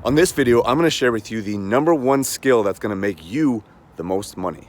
On this video, I'm going to share with you the #1 skill that's going to make you the most money.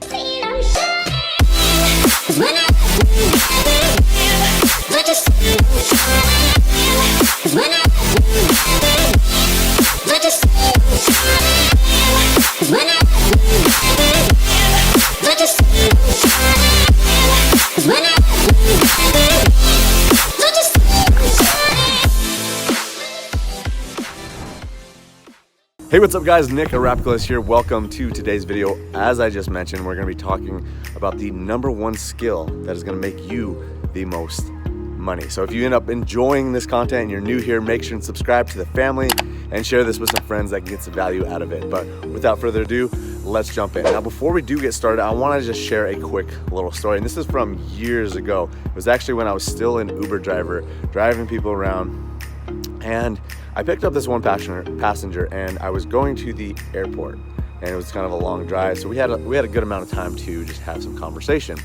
Hey, what's up guys? Nick Arapicolis here. Welcome to today's video. As I just mentioned, we're going to be talking about the #1 skill that is going to make you the most money. So if you end up enjoying this content and you're new here, make sure and subscribe to the family and share this with some friends that can get some value out of it. But without further ado, let's jump in. Now, before we do get started, I want to just share a quick little story. And this is from years ago. It was actually when I was still an Uber driver, driving people around. And I picked up this one passenger and I was going to the airport, and it was kind of a long drive. So we had a good amount of time to just have some conversation.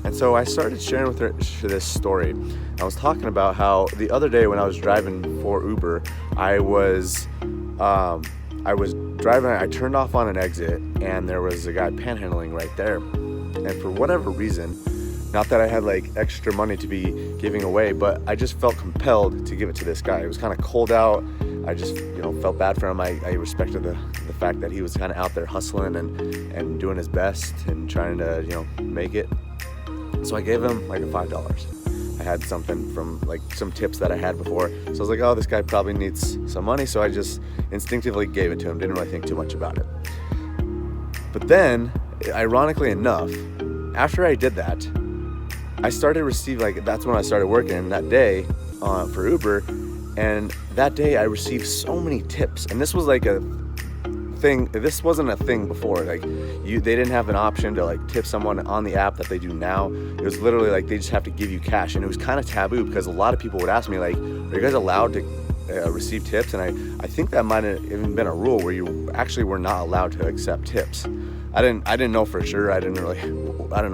And so I started sharing with her this story. I was talking about how the other day when I was driving for Uber, I was driving, I turned off on an exit and there was a guy panhandling right there. And for whatever reason, not that I had like extra money to be giving away, but I just felt compelled to give it to this guy. It was kind of cold out. I just, felt bad for him. I respected the fact that he was kind of out there hustling and doing his best and trying to, make it. So I gave him like a $5. I had something from like some tips that I had before. So I was like, oh, this guy probably needs some money. So I just instinctively gave it to him. Didn't really think too much about it. But then, ironically enough, after I did that, I started receiving, that's when I started working that day for Uber. And that day I received so many tips. And this was like a thing, this wasn't a thing before. They didn't have an option to like tip someone on the app that they do now. It was literally like they just have to give you cash. And it was kind of taboo because a lot of people would ask me like, are you guys allowed to receive tips? And I think that might have even been a rule where you actually were not allowed to accept tips. I didn't know for sure. I don't know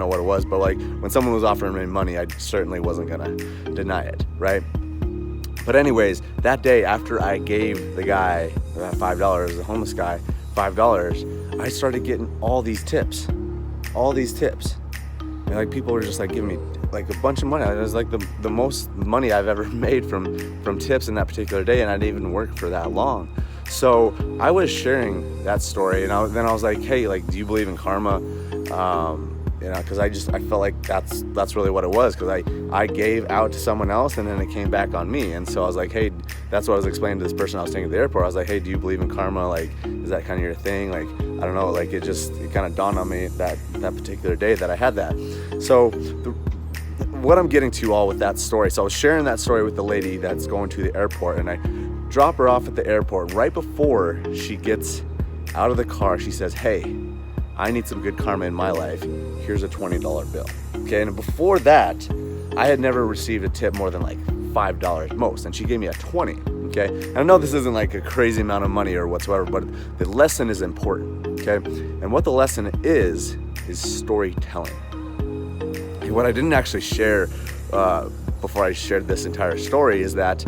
what it was, but like when someone was offering me money, I certainly wasn't gonna deny it, right? But anyways, that day after I gave the guy that $5, the homeless guy, $5, I started getting all these tips. And like people were just like giving me like a bunch of money. It was like the most money I've ever made from tips in that particular day, and I didn't even work for that long. So I was sharing that story, and then I was like, hey, like, do you believe in karma? Because I felt like that's really what it was, because I gave out to someone else and then it came back on me. And so I was like, hey, that's what I was explaining to this person I was taking to the airport. I was like, hey, do you believe in karma? Like, is that kind of your thing? Like, I don't know, like it kind of dawned on me that particular day that I had that. So what I'm getting to all with that story, so I was sharing that story with the lady that's going to the airport, and I drop her off at the airport. Right before she gets out of the car, she says, hey, I need some good karma in my life. Here's a $20 bill. Okay, and before that, I had never received a tip more than like $5 most, and she gave me a 20. Okay, and I know this isn't like a crazy amount of money or whatsoever, but the lesson is important. Okay, and what the lesson is storytelling. Okay, what I didn't actually share before I shared this entire story is that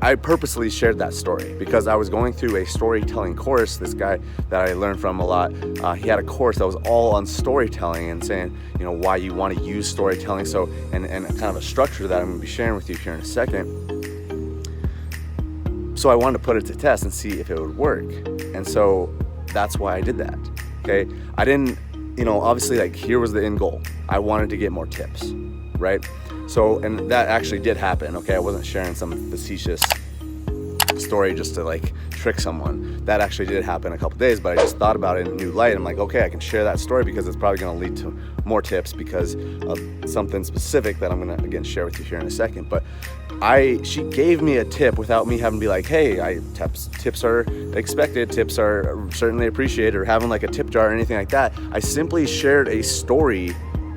I purposely shared that story because I was going through a storytelling course. This guy that I learned from a lot, he had a course that was all on storytelling and saying, why you want to use storytelling. So, and kind of a structure that I'm going to be sharing with you here in a second. So I wanted to put it to test and see if it would work. And so that's why I did that. Okay. I didn't, obviously like here was the end goal. I wanted to get more tips, right? So, and that actually did happen, okay? I wasn't sharing some facetious story just to like trick someone. That actually did happen a couple days, but I just thought about it in a new light. I'm like, okay, I can share that story because it's probably gonna lead to more tips because of something specific that I'm gonna, again, share with you here in a second. But she gave me a tip without me having to be like, hey, tips are expected, tips are certainly appreciated, or having like a tip jar or anything like that. I simply shared a story,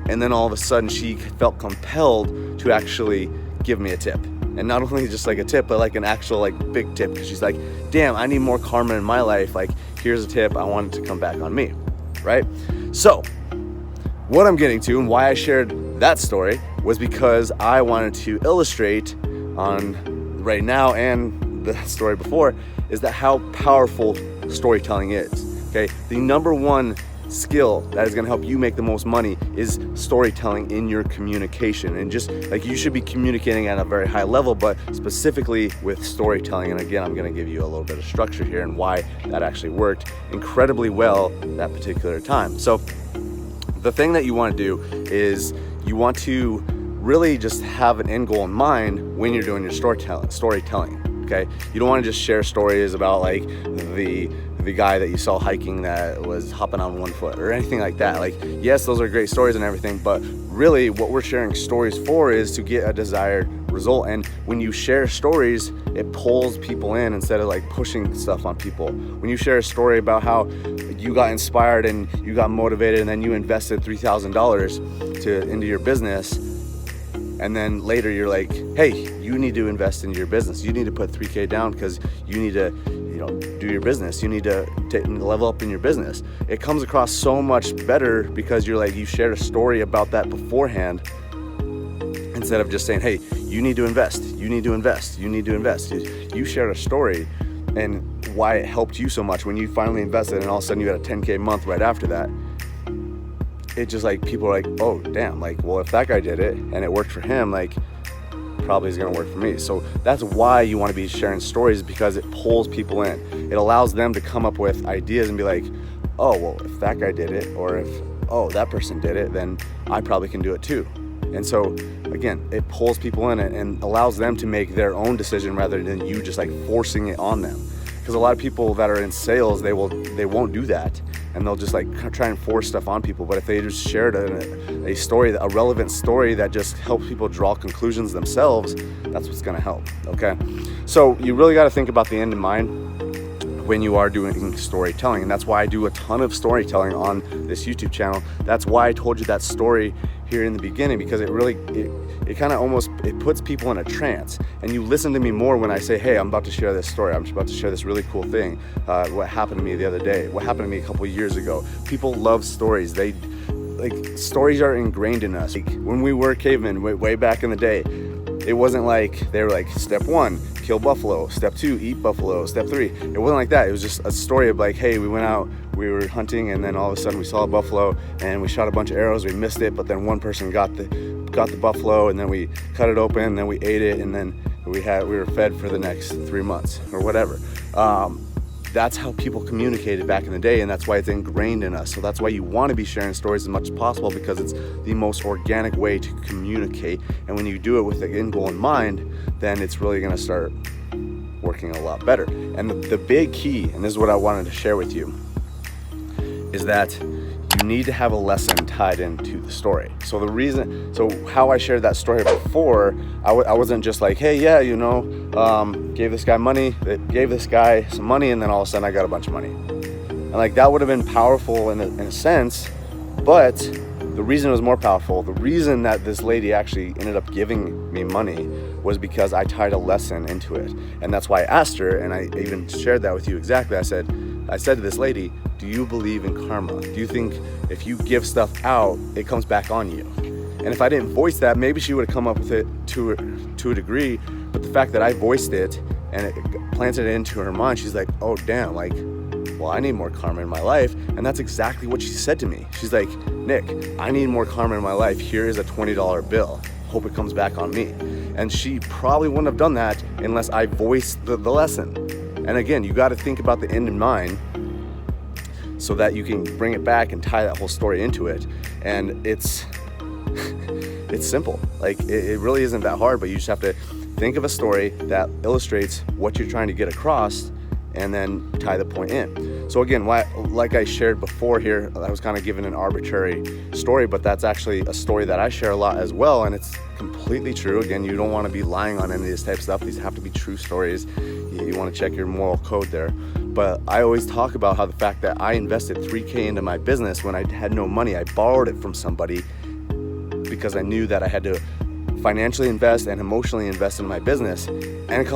and then all of a sudden she felt compelled to actually give me a tip. And not only just like a tip, but like an actual like big tip, because she's like, damn, I need more karma in my life. Like, here's a tip, I want it to come back on me, right? So what I'm getting to and why I shared that story was because I wanted to illustrate on right now and the story before, is that how powerful storytelling is, okay? The number one skill that is going to help you make the most money is storytelling in your communication. And just like, you should be communicating at a very high level, but specifically with storytelling. And again, I'm going to give you a little bit of structure here and why that actually worked incredibly well that particular time. So the thing that you want to do is you want to really just have an end goal in mind when you're doing your storytelling, okay? You don't want to just share stories about like the guy that you saw hiking that was hopping on one foot or anything like that. Like, yes, those are great stories and everything, but really what we're sharing stories for is to get a desired result. And when you share stories, it pulls people in instead of like pushing stuff on people. When you share a story about how you got inspired and you got motivated and then you invested $3,000 into your business, and then later you're like, hey, you need to invest in your business. You need to put $3,000 down because you need to, do your business. You need to level up in your business. It comes across so much better because you're like, you shared a story about that beforehand instead of just saying, hey, you need to invest. You need to invest. You need to invest. You shared a story and why it helped you so much when you finally invested, and all of a sudden you had a $10,000 month right after that. It just like, people are like, oh damn, like, well, if that guy did it and it worked for him, like, probably is going to work for me. So that's why you want to be sharing stories, because it pulls people in. It allows them to come up with ideas and be like, oh, well, if that guy did it, or if, oh, that person did it, then I probably can do it too. And so again, it pulls people in and allows them to make their own decision rather than you just like forcing it on them. Because a lot of people that are in sales, they won't do that, and they'll just like try and force stuff on people. But if they just shared a story, a relevant story that just helps people draw conclusions themselves, that's what's going to help. Okay, so you really got to think about the end in mind when you are doing storytelling, and that's why I do a ton of storytelling on this YouTube channel. That's why I told you that story here in the beginning, because it kind of almost, it puts people in a trance, and you listen to me more when I say, hey, I'm about to share this story. I'm about to share this really cool thing. What happened to me the other day, what happened to me a couple of years ago. People love stories. Stories are ingrained in us. Like, when we were cavemen way back in the day, it wasn't like they were like, step 1, kill buffalo, step 2, eat buffalo, step 3. It wasn't like that. It was just a story of like, hey, we went out, we were hunting, and then all of a sudden we saw a buffalo and we shot a bunch of arrows, we missed it, but then one person got the buffalo, and then we cut it open, and then we ate it, and then we were fed for the next 3 months or whatever. That's how people communicated back in the day, and that's why it's ingrained in us. So that's why you want to be sharing stories as much as possible, because it's the most organic way to communicate. And when you do it with the end goal in mind, then it's really going to start working a lot better. And the big key, and this is what I wanted to share with you, is that you need to have a lesson tied into the story. So how I shared that story before, I wasn't just like, hey, yeah, gave this guy some money, and then all of a sudden I got a bunch of money. And like, that would have been powerful in a sense, but the reason it was more powerful, the reason that this lady actually ended up giving me money, was because I tied a lesson into it. And that's why I asked her, and I even shared that with you exactly. I said to this lady, do you believe in karma? Do you think if you give stuff out, it comes back on you? And if I didn't voice that, maybe she would have come up with it to a degree, but the fact that I voiced it and it planted it into her mind, she's like, oh damn, like, well, I need more karma in my life. And that's exactly what she said to me. She's like, Nick, I need more karma in my life. Here is a $20 bill. Hope it comes back on me. And she probably wouldn't have done that unless I voiced the lesson. And again, you got to think about the end in mind so that you can bring it back and tie that whole story into it. And it's simple. Like, it really isn't that hard, but you just have to think of a story that illustrates what you're trying to get across, and then tie the point in. So again, like I shared before here, I was kind of given an arbitrary story, but that's actually a story that I share a lot as well, and it's completely true. Again, you don't want to be lying on any of this type of stuff. These have to be true stories. You want to check your moral code there. But I always talk about how the fact that I invested $3,000 into my business when I had no money. I borrowed it from somebody because I knew that I had to financially invest and emotionally invest in my business. And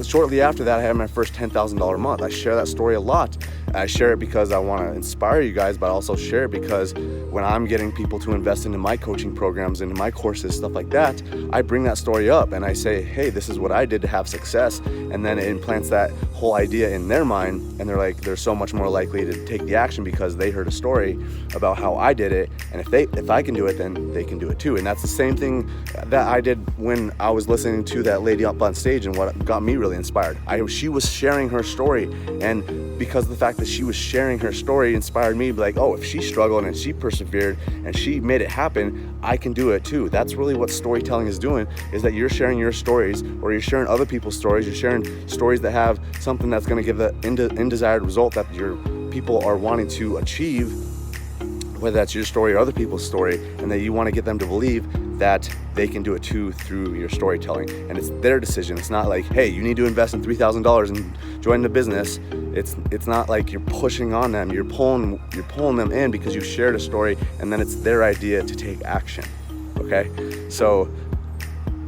shortly after that, I had my first $10,000 month. I share that story a lot. I share it because I want to inspire you guys, but I also share it because when I'm getting people to invest into my coaching programs, into my courses, stuff like that, I bring that story up and I say, hey, this is what I did to have success. And then it implants that whole idea in their mind, and they're like, they're so much more likely to take the action because they heard a story about how I did it. And if I can do it, then they can do it too. And that's the same thing that I did when I was listening to that lady up on stage, and what got me really inspired. She was sharing her story, and because of the fact that she was sharing her story inspired me to be like, oh, if she struggled and she persevered and she made it happen, I can do it too. That's really what storytelling is doing, is that you're sharing your stories, or you're sharing other people's stories. You're sharing stories that have something that's going to give the undesired result that your people are wanting to achieve, whether that's your story or other people's story, and that you want to get them to believe that they can do it too through your storytelling. And it's their decision. It's not like, hey, you need to invest in $3,000 and join the business. It's not like you're pushing on them. You're pulling them in because you shared a story, and then it's their idea to take action. Okay, so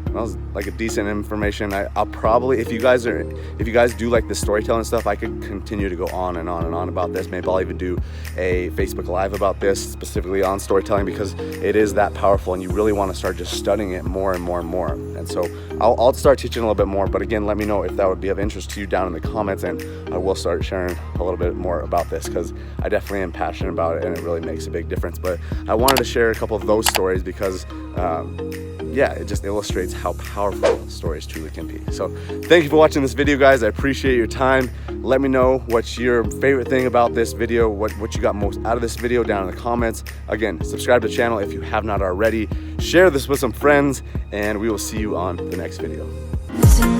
that was like a decent information. I'll probably, if you guys do like the storytelling stuff, I could continue to go on and on and on about this. Maybe I'll even do a Facebook Live about this, specifically on storytelling, because it is that powerful, and you really want to start just studying it more and more and more. And so I'll start teaching a little bit more, but again, let me know if that would be of interest to you down in the comments, and I will start sharing a little bit more about this, because I definitely am passionate about it, and it really makes a big difference. But I wanted to share a couple of those stories because yeah, it just illustrates how powerful stories truly can be. So thank you for watching this video, guys. I appreciate your time. Let me know what's your favorite thing about this video, what you got most out of this video down in the comments. Again, subscribe to the channel if you have not already. Share this with some friends, and we will see you on the next video.